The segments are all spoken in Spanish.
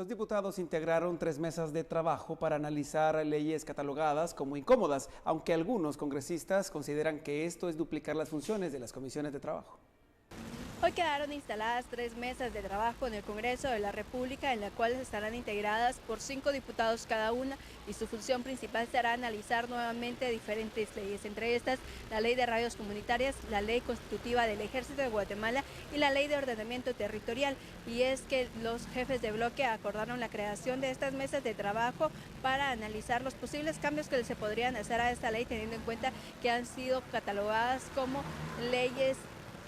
Los diputados integraron 3 mesas de trabajo para analizar leyes catalogadas como incómodas, aunque algunos congresistas consideran que esto es duplicar las funciones de las comisiones de trabajo. Hoy quedaron instaladas 3 mesas de trabajo en el Congreso de la República, en las cuales estarán integradas por 5 diputados cada una, y su función principal será analizar nuevamente diferentes leyes, entre estas la Ley de Radios Comunitarias, la Ley Constitutiva del Ejército de Guatemala y la Ley de Ordenamiento Territorial. Y es que los jefes de bloque acordaron la creación de estas mesas de trabajo para analizar los posibles cambios que se podrían hacer a esta ley, teniendo en cuenta que han sido catalogadas como leyes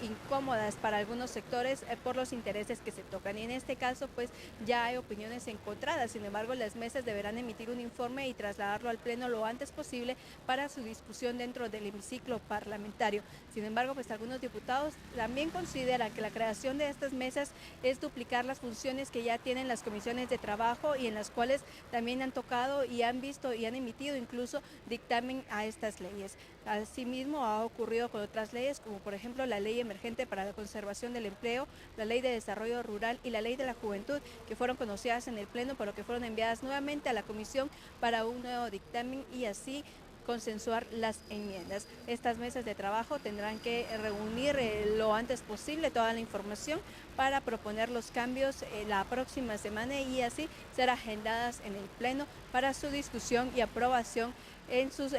incómodas para algunos sectores por los intereses que se tocan, y en este caso pues ya hay opiniones encontradas. Sin embargo, las mesas deberán emitir un informe y trasladarlo al pleno lo antes posible para su discusión dentro del hemiciclo parlamentario. Sin embargo, pues algunos diputados también consideran que la creación de estas mesas es duplicar las funciones que ya tienen las comisiones de trabajo, y en las cuales también han tocado y han visto y han emitido incluso dictamen a estas leyes. Asimismo ha ocurrido con otras leyes, como por ejemplo la Ley Emergente para la Conservación del Empleo, la Ley de Desarrollo Rural y la Ley de la Juventud, que fueron conocidas en el Pleno, pero que fueron enviadas nuevamente a la Comisión para un nuevo dictamen y así consensuar las enmiendas. Estas mesas de trabajo tendrán que reunir lo antes posible toda la información para proponer los cambios la próxima semana y así ser agendadas en el Pleno para su discusión y aprobación en sus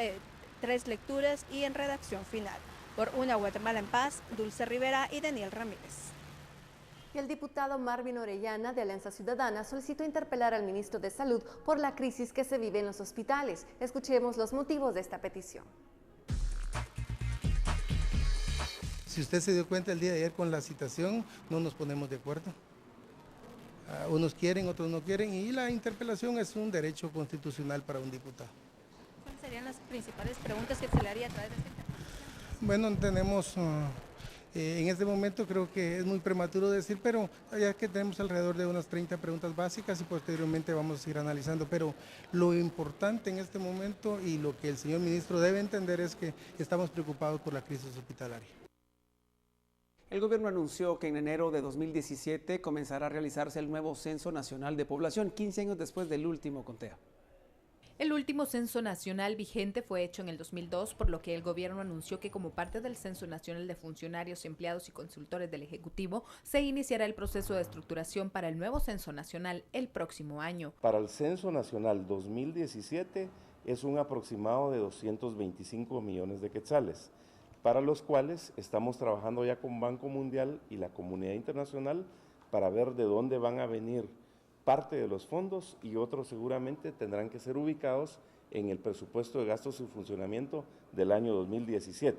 3 lecturas y en redacción final. Por una Guatemala en paz, Dulce Rivera y Daniel Ramírez. Y el diputado Marvin Orellana de Alianza Ciudadana solicitó interpelar al ministro de Salud por la crisis que se vive en los hospitales. Escuchemos los motivos de esta petición. Si usted se dio cuenta el día de ayer con la citación, no nos ponemos de acuerdo. Unos quieren, otros no quieren, y la interpelación es un derecho constitucional para un diputado. ¿Cuáles serían las principales preguntas que se le haría a través de este tema? Bueno, tenemos, en este momento creo que es muy prematuro decir, pero ya que tenemos alrededor de unas 30 preguntas básicas y posteriormente vamos a ir analizando, pero lo importante en este momento y lo que el señor ministro debe entender es que estamos preocupados por la crisis hospitalaria. El gobierno anunció que en enero de 2017 comenzará a realizarse el nuevo Censo Nacional de Población, 15 años después del último conteo. El último censo nacional vigente fue hecho en el 2002, por lo que el gobierno anunció que como parte del Censo Nacional de Funcionarios, Empleados y Consultores del Ejecutivo, se iniciará el proceso de estructuración para el nuevo censo nacional el próximo año. Para el Censo Nacional 2017 es un aproximado de 225 millones de quetzales, para los cuales estamos trabajando ya con Banco Mundial y la comunidad internacional para ver de dónde van a venir parte de los fondos, y otros seguramente tendrán que ser ubicados en el presupuesto de gastos y funcionamiento del año 2017.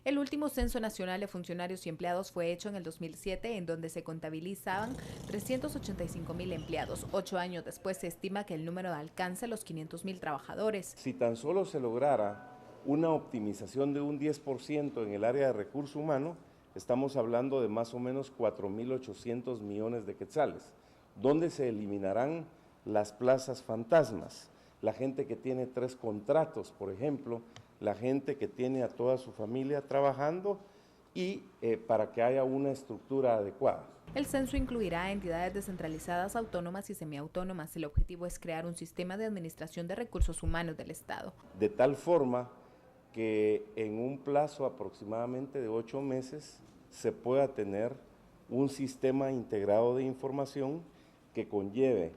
El último Censo Nacional de Funcionarios y Empleados fue hecho en el 2007, en donde se contabilizaban 385,000 empleados. 8 años después se estima que el número alcance los 500,000 trabajadores. Si tan solo se lograra una optimización de un 10% en el área de recurso humano, estamos hablando de más o menos 4.800 millones de quetzales, donde se eliminarán las plazas fantasmas, la gente que tiene 3 contratos, por ejemplo, la gente que tiene a toda su familia trabajando, y para que haya una estructura adecuada. El censo incluirá a entidades descentralizadas, autónomas y semiautónomas. El objetivo es crear un sistema de administración de recursos humanos del Estado. De tal forma que en un plazo aproximadamente de 8 meses se pueda tener un sistema integrado de información que conlleve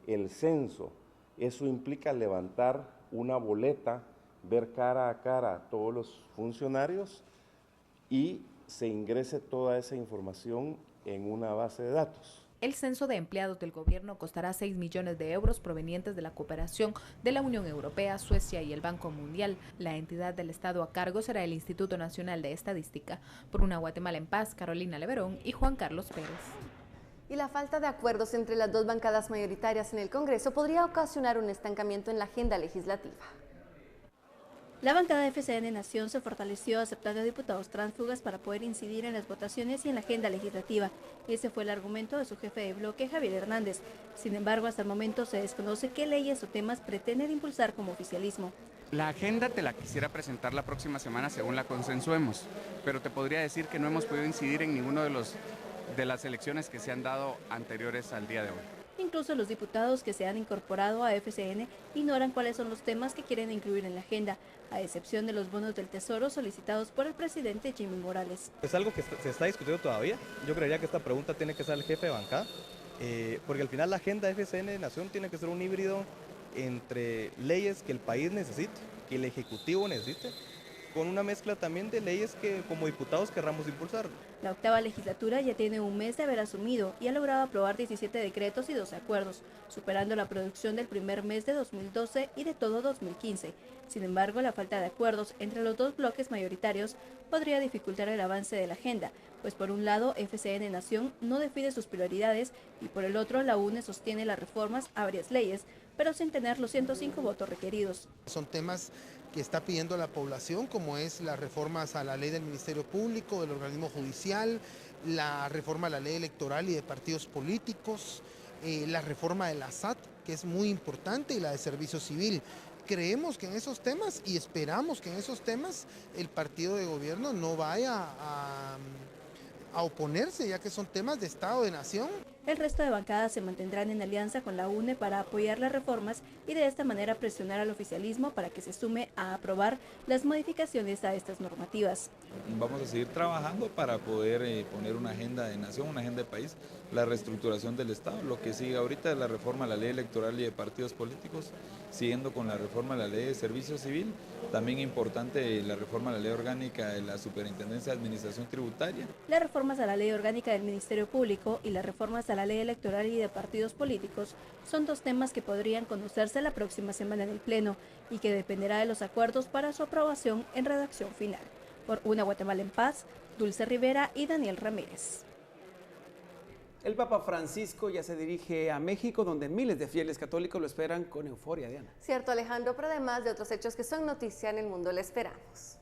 el censo. Eso implica levantar una boleta, ver cara a cara a todos los funcionarios y se ingrese toda esa información en una base de datos. El censo de empleados del gobierno costará 6 millones de euros provenientes de la cooperación de la Unión Europea, Suecia y el Banco Mundial. La entidad del Estado a cargo será el Instituto Nacional de Estadística. Por una Guatemala en paz, Carolina Leverón y Juan Carlos Pérez. Y la falta de acuerdos entre las 2 bancadas mayoritarias en el Congreso podría ocasionar un estancamiento en la agenda legislativa. La bancada de FCN Nación se fortaleció aceptando diputados tránsfugas para poder incidir en las votaciones y en la agenda legislativa. Ese fue el argumento de su jefe de bloque, Javier Hernández. Sin embargo, hasta el momento se desconoce qué leyes o temas pretenden impulsar como oficialismo. La agenda te la quisiera presentar la próxima semana según la consensuemos, pero te podría decir que no hemos podido incidir en ninguno de las elecciones que se han dado anteriores al día de hoy. Incluso los diputados que se han incorporado a FCN ignoran cuáles son los temas que quieren incluir en la agenda, a excepción de los bonos del Tesoro solicitados por el presidente Jimmy Morales. Es algo que se está discutiendo todavía. Yo creería que esta pregunta tiene que ser el jefe de bancada, porque al final la agenda FCN de Nación tiene que ser un híbrido entre leyes que el país necesite, que el Ejecutivo necesite, con una mezcla también de leyes que como diputados querramos impulsar. La octava legislatura ya tiene un mes de haber asumido y ha logrado aprobar 17 decretos y 12 acuerdos, superando la producción del primer mes de 2012 y de todo 2015. Sin embargo, la falta de acuerdos entre los dos bloques mayoritarios podría dificultar el avance de la agenda, pues por un lado FCN Nación no define sus prioridades y por el otro la UNE sostiene las reformas a varias leyes, pero sin tener los 105 votos requeridos. Son temas que está pidiendo la población, como es las reformas a la ley del Ministerio Público, del organismo judicial, la reforma a la ley electoral y de partidos políticos, la reforma de la SAT, que es muy importante, y la de servicio civil. Creemos que en esos temas y esperamos que en esos temas el partido de gobierno no vaya a oponerse, ya que son temas de Estado de Nación. El resto de bancadas se mantendrán en alianza con la UNE para apoyar las reformas y de esta manera presionar al oficialismo para que se sume a aprobar las modificaciones a estas normativas. Vamos a seguir trabajando para poder poner una agenda de nación, una agenda de país, la reestructuración del Estado. Lo que sigue ahorita es la reforma a la ley electoral y de partidos políticos, siguiendo con la reforma a la ley de servicio civil, también importante la reforma a la ley orgánica de la Superintendencia de Administración Tributaria. Las reformas a la ley orgánica del Ministerio Público y las reformas a la ley electoral y de partidos políticos son dos temas que podrían conocerse la próxima semana en el Pleno y que dependerá de los acuerdos para su aprobación en redacción final. Por Una Guatemala en Paz, Dulce Rivera y Daniel Ramírez. El Papa Francisco ya se dirige a México, donde miles de fieles católicos lo esperan con euforia, Diana. Cierto, Alejandro, pero además de otros hechos que son noticia en el mundo, le esperamos.